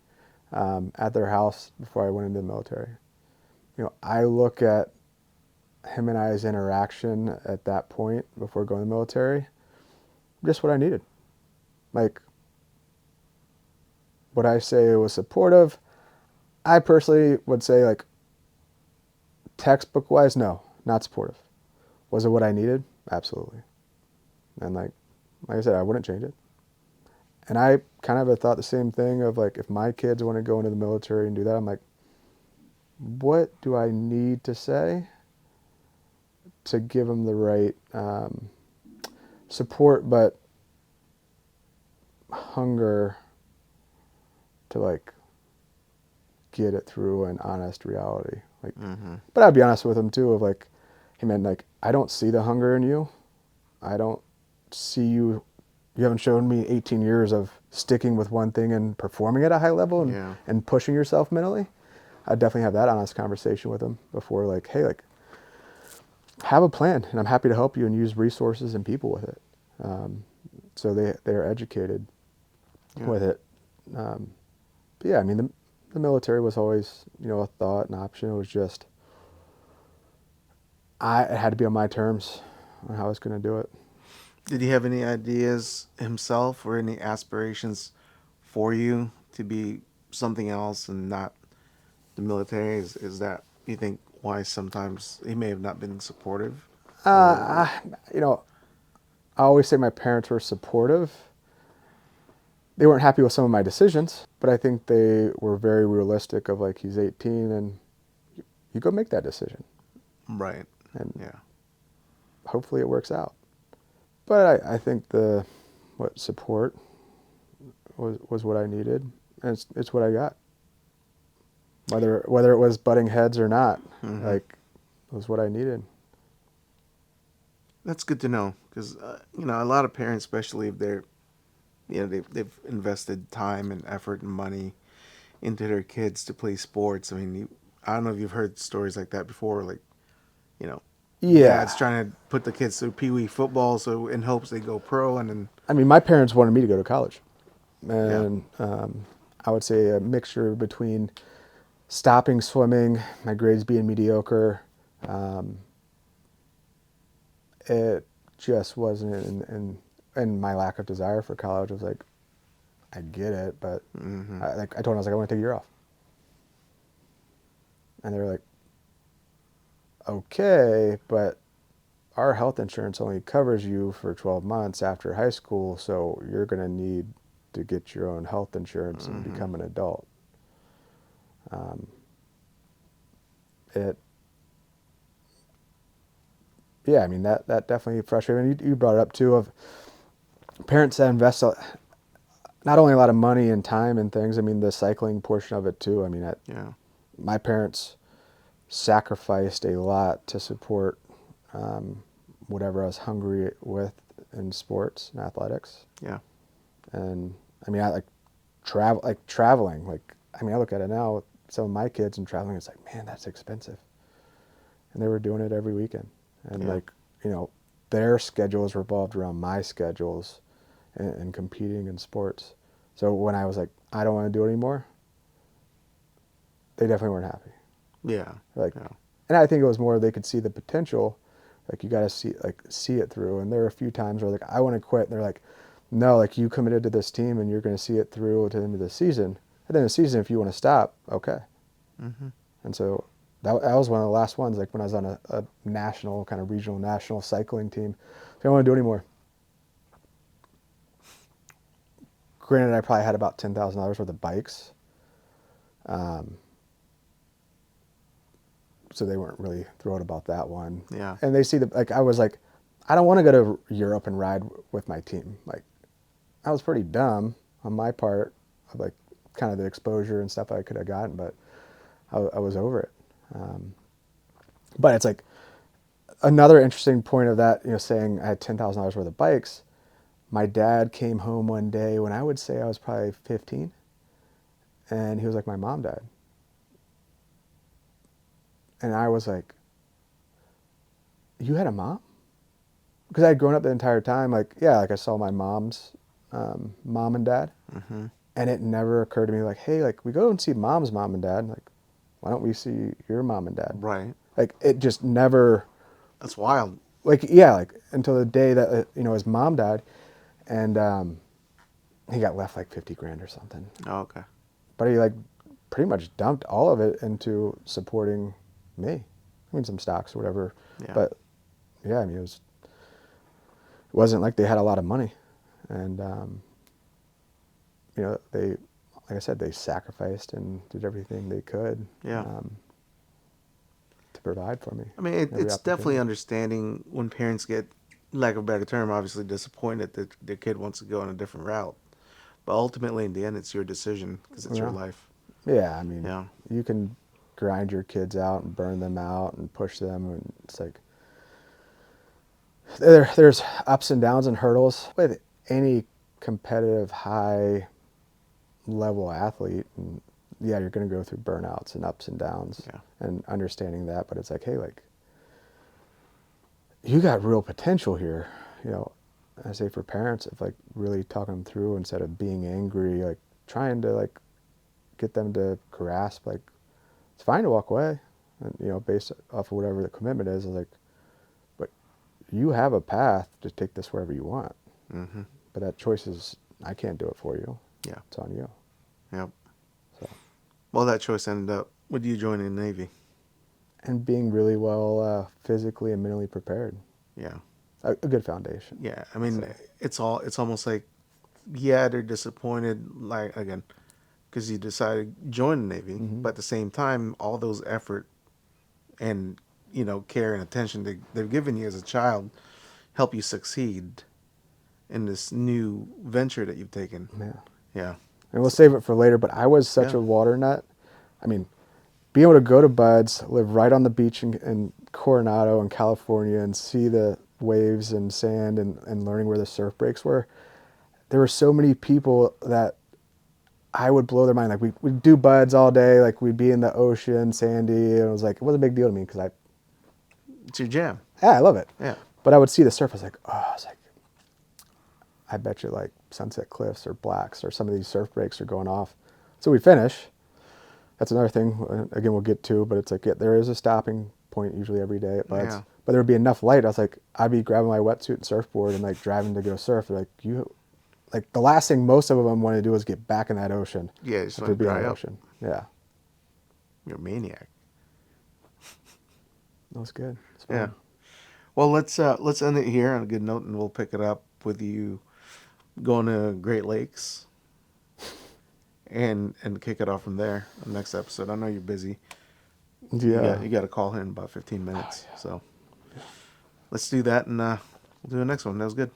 at their house before I went into the military. I look at him and I's interaction at that point before going to the military, just what I needed. Like, would I say it was supportive? I personally would say, like, textbook wise, no, not supportive. Was it what I needed? Absolutely. And like I said, I wouldn't change it. And I kind of had thought the same thing of like, if my kids want to go into the military and do that, I'm like, what do I need to say to give them the right, support, but hunger to like get it through an honest reality. Like, Hmm. but I'd be honest with them too of like, hey man, like I don't see the hunger in you. I don't see you. You haven't shown me 18 years of sticking with one thing and performing at a high level, Yeah. and pushing yourself mentally. I'd definitely have that honest conversation with them before, like, hey, like, have a plan, and I'm happy to help you and use resources and people with it. So they're educated Yeah. with it. Um, but yeah, I mean, the military was always, a thought, an option. It was just, it had to be on my terms on how I was going to do it. Did he have any ideas himself or any aspirations for you to be something else and not the military? Is that you think why sometimes he may have not been supportive? Uh, Or I, you know, I always say my parents were supportive. They weren't happy with some of my decisions, but I think they were very realistic of like, he's 18 and you go make that decision. Right. And Yeah. hopefully it works out. But I think support was what I needed, and it's what I got. Whether it was butting heads or not, like, it was what I needed. That's good to know because a lot of parents, especially if they're they've invested time and effort and money into their kids to play sports. I mean, I don't know if you've heard stories like that before, like you know, Yeah. dads trying to put the kids through pee wee football so in hopes they go pro, and then I mean, my parents wanted me to go to college, yeah, and I would say a mixture between stopping swimming, my grades being mediocre. Um, it just wasn't and my lack of desire for college was like, I get it, but I told them, I was like, I want to take a year off. And they were like, okay, but our health insurance only covers you for 12 months after high school, so you're going to need to get your own health insurance and become an adult. It, yeah, I mean, that definitely frustrated me. You brought it up too, of parents that invest not only a lot of money and time and things, I mean, the cycling portion of it too. I mean, yeah, my parents sacrificed a lot to support whatever I was hungry with in sports and athletics. yeah, And I mean, I traveling. Like, I mean, I look at it now with some of my kids and traveling. It's like, man, that's expensive. And they were doing it every weekend. And yeah, like, their schedules revolved around my schedules and competing in sports. So when I was like, I don't want to do it anymore, they definitely weren't happy. yeah, Like, yeah, and I think it was more they could see the potential. Like, you got to see it through. And there were a few times where like, I want to quit, and they're like, no, like, you committed to this team and you're going to see it through to the end of the season. At the end of the season, if you want to stop, okay. And so that was one of the last ones. Like, when I was on a national, kind of regional national cycling team, I don't want to do it anymore. Granted, I probably had about $10,000 worth of bikes. So they weren't really thrilled about that one. yeah, And they see I was like, I don't want to go to Europe and ride with my team. Like, I was pretty dumb on my part of like kind of the exposure and stuff I could have gotten, but I was over it. But it's like another interesting point of that, saying I had $10,000 worth of bikes. My dad came home one day when I would say I was probably 15, and he was like, my mom died. And I was like, you had a mom? Because I had grown up the entire time, like, yeah, like I saw my mom's mom and dad, and it never occurred to me like, hey, like, we go and see mom's mom and dad, like, why don't we see your mom and dad? right. Like, it just never, That's wild. like, yeah, like, until the day that his mom died, and he got left like 50 grand or something, Oh, okay. but he like pretty much dumped all of it into supporting me. I mean, some stocks or whatever, Yeah, but yeah, I mean, it wasn't like they had a lot of money, and they, like I said, they sacrificed and did everything they could yeah. to provide for me. I mean, Every it's definitely opportunity. understanding when parents get, lack of a better term, obviously disappointed that their kid wants to go on a different route. But ultimately, in the end, it's your decision because it's your Yeah, life. yeah. I mean, Yeah, you can grind your kids out and burn them out and push them, and it's like there's ups and downs and hurdles with any competitive high level athlete. And yeah, you're going to go through burnouts and ups and downs, yeah, and understanding that. But it's like, hey, like, you got real potential here. I say for parents, if like really talking them through instead of being angry, like trying to like get them to grasp, like, it's fine to walk away, and based off of whatever the commitment is, like, but you have a path to take this wherever you want. But that choice is, I can't do it for you. yeah, It's on you. yeah. So, Well, that choice ended up with you joining the Navy. and being really well physically and mentally prepared. Yeah. a good foundation. Yeah, I mean, So, it's almost like, yeah, they're disappointed, like, again, because you decided to join the Navy, hmm but at the same time, all those effort and, care and attention they've given you as a child help you succeed in this new venture that you've taken. yeah. Yeah. And we'll So, save it for later, but I was such yeah. a water nut. I mean, being able to go to Bud's, live right on the beach in Coronado in California and see the waves and sand and learning where the surf breaks were, there were so many people that I would blow their mind. Like we'd do Bud's all day, like we'd be in the ocean, sandy, and it was like, it wasn't a big deal to me because It's your jam. yeah, I love it. Yeah. But I would see the surf, I was like, oh, I was like, I bet you like Sunset Cliffs or Blacks or some of these surf breaks are going off. So we'd finish. That's another thing, again, we'll get to, but it's like, yeah, there is a stopping point usually every day at Bud's. Yeah. But there would be enough light. I was like, I'd be grabbing my wetsuit and surfboard and like driving to go surf. They're like the last thing most of them want to do is get back in that ocean. Yeah, you just After want to being in dry the up. ocean. Yeah. You're a maniac. That was good. It's Yeah. fun. Well, let's end it here on a good note, and we'll pick it up with you going to Great Lakes and kick it off from there on the next episode. I know you're busy. Yeah. You got a call here in about 15 minutes. Oh, yeah. So let's do that, and we'll do the next one. That was good.